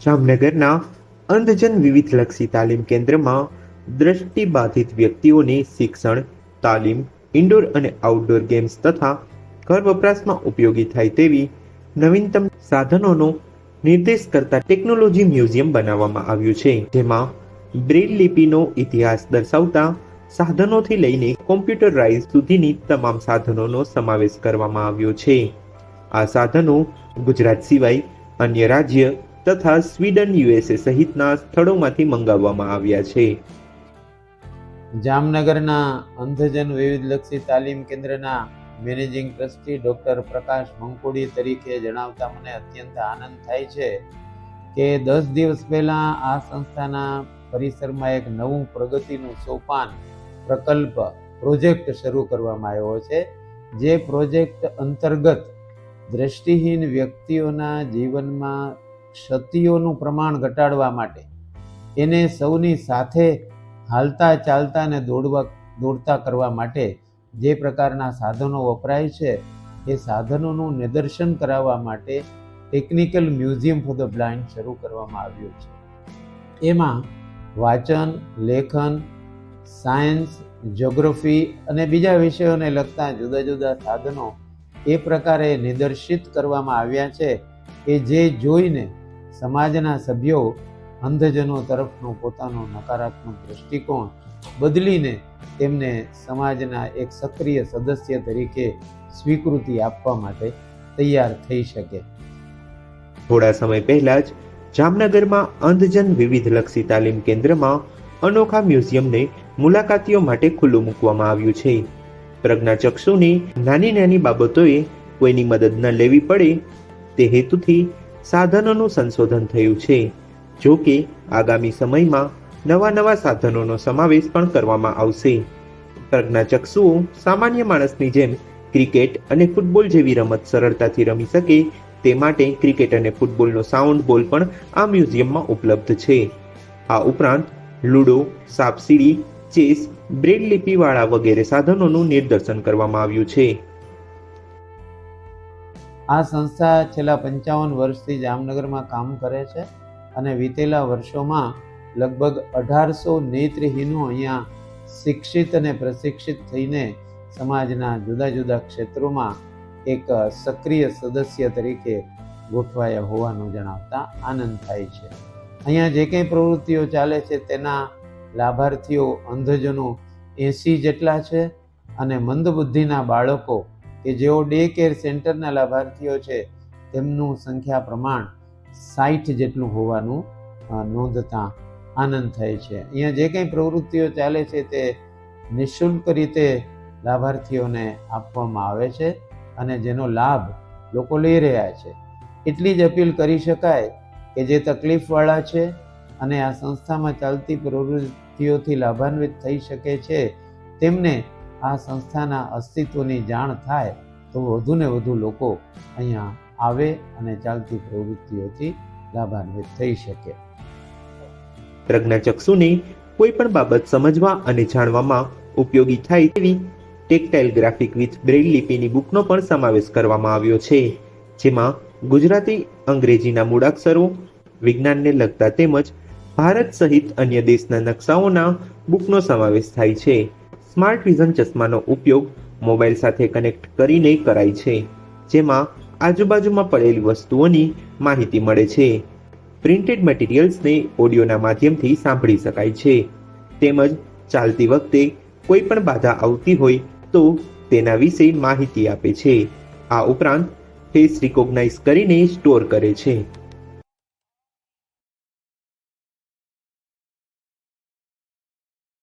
જામનગરના અંધજન વિવિધલક્ષી તાલીમ કેન્દ્રમાં દ્રષ્ટિબાધિત વ્યક્તિઓને શિક્ષણ, તાલીમ, ઇન્ડોર અને આઉટડોર ગેમ્સ તથા ઘર વપરાશમાં ઉપયોગી થાય તેવી નવીનતમ સાધનોનો નિર્દેશ કરતા ટેકનોલોજી મ્યુઝિયમ બનાવવામાં આવ્યું છે, જેમાં બ્રેલ લિપિનો ઇતિહાસ દર્શાવતા સાધનોથી લઈને કોમ્પ્યુટરાઇઝ સુધીની તમામ સાધનોનો સમાવેશ કરવામાં આવ્યો છે. આ સાધનો ગુજરાત સિવાય અન્ય રાજ્ય તથા સ્વીડન, યુએસએ સહિતના સ્થળોમાંથી મંગાવવામાં આવ્યા છે. જામનગરના અંધજન વિવિધલક્ષી તાલીમ કેન્દ્રના મેનેજિંગ ટ્રસ્ટી ડૉક્ટર પ્રકાશ મંકોડી તરીકે જણાવતા મને અત્યંત આનંદ થાય છે કે 10 દિવસ પહેલાં આ સંસ્થાના પરિસરમાં એક નવું પ્રગતિનું સોપાન પ્રકલ્પ પ્રોજેક્ટ શરૂ કરવામાં આવ્યો છે. જે પ્રોજેક્ટ અંતર્ગત દ્રષ્ટિહીન વ્યક્તિઓના જીવનમાં ક્ષતિઓનું પ્રમાણ ઘટાડવા માટે એને સૌની સાથે હાલતા ચાલતા અને દોડતા કરવા માટે જે પ્રકારના સાધનો વપરાય છે એ સાધનોનું નિદર્શન કરાવવા માટે technical museum for the blind શરૂ કરવામાં આવ્યું છે. એમાં વાંચન, લેખન, સાયન્સ, જ્યોગ્રાફી અને બીજા વિષયોને લગતા જુદા જુદા સાધનો એ પ્રકારે નિદર્શિત કરવામાં આવ્યા છે કે જે જોઈને સમાજના સભ્યો અંધજનો તરફનો પોતાનો નકારાત્મક દૃષ્ટિકોણ બદલીને તેમને સમાજના એક સક્રિય સદસ્ય તરીકે સ્વીકૃતિ આપવા માટે તૈયાર થઈ શકે. થોડા સમય પહેલા જ જામનગરમાં અંધજન વિવિધલક્ષી તાલીમ કેન્દ્રમાં અનોખા મ્યુઝિયમને મુલાકાતીઓ માટે ખુલ્લું મૂકવામાં આવ્યું છે. પ્રજ્ઞાચક્ષુની નાની નાની બાબતોએ કોઈની મદદ ન લેવી પડે તે હેતુથી સાધનોનું સંશોધન થયું છે. જો કે આગામી સમયમાં નવા સાધનોનો સમાવેશ પણ કરવામાં આવશે. પ્રજ્ઞાચક્ષુઓ સામાન્ય માણસની જેમ ક્રિકેટ અને ફૂટબોલ જેવી રમત સરળતાથી રમી શકે તે માટે ક્રિકેટ અને ફૂટબોલનો સાઉન્ડ બોલ પણ આ મ્યુઝિયમમાં ઉપલબ્ધ છે. આ ઉપરાંત લૂડો, સાપસીડી, ચેસ, બ્રેલ લિપિવાળા વગેરે સાધનોનું નિદર્શન કરવામાં આવ્યું છે. આ સંસ્થા છેલ્લા 55 વર્ષથી જામનગરમાં કામ કરે છે અને વીતેલા વર્ષોમાં લગભગ 1800 નેત્રહીનો અહીંયા શિક્ષિત અને પ્રશિક્ષિત થઈને સમાજના જુદા જુદા ક્ષેત્રોમાં એક સક્રિય સદસ્ય તરીકે ગોઠવાયા હોવાનું જણાવતા આનંદ થાય છે. અહીંયા જે કંઈ પ્રવૃત્તિઓ ચાલે છે તેના લાભાર્થીઓ અંધજનો 80 જેટલા છે અને મંદબુદ્ધિના બાળકો કે જેઓ ડે કેર સેન્ટરના લાભાર્થીઓ છે તેમનું સંખ્યા પ્રમાણ 60 જેટલું હોવાનું નોંધતા આનંદ થાય છે. અહીંયા જે કંઈ પ્રવૃત્તિઓ ચાલે છે તે નિઃશુલ્ક રીતે લાભાર્થીઓને આપવામાં આવે છે અને જેનો લાભ લોકો લઈ રહ્યા છે. એટલી જ અપીલ કરી શકાય કે જે તકલીફવાળા છે અને આ સંસ્થામાં ચાલતી પ્રવૃત્તિઓથી લાભાન્વિત થઈ શકે છે તેમને આ સંસ્થાના અસ્તિત્વની જાણ થાય તો વધુ ને વધુ લોકો અહીંયા આવે અને ચાલતી પ્રવૃત્તિઓથી લાભાન્વિત થઈ શકે. પ્રજ્ઞાચક્ષુને કોઈ પણ બાબત સમજવા અને જાણવામાં ઉપયોગી થાય તેવી ટેક્ટાઇલ ગ્રાફિક વિથ બ્રેઇલ લિપિની બુકનો પણ સમાવેશ કરવામાં આવ્યો છે, જેમાં ગુજરાતી, અંગ્રેજીના મૂળાક્ષરો, વિજ્ઞાનને લગતા તેમજ ભારત સહિત અન્ય દેશના નકશાઓના બુકનો સમાવેશ થાય છે. સ્માર્ટ વિઝન ચશ્માનો ઉપયોગ મોબાઈલ સાથે કનેક્ટ કરીને કરાય છે, જેમાં આજુબાજુમાં પડેલી વસ્તુઓની માહિતી મળે છે. પ્રિન્ટેડ મટીરિયલ્સને ઓડિયોના માધ્યમથી સાંભળી શકાય છે, તેમજ ચાલતી વખતે કોઈ પણ બાધા આવતી હોય તો તેના વિશે માહિતી આપે છે. આ ઉપરાંત ફેસ રિકોગ્નાઇઝ કરીને સ્ટોર કરે છે.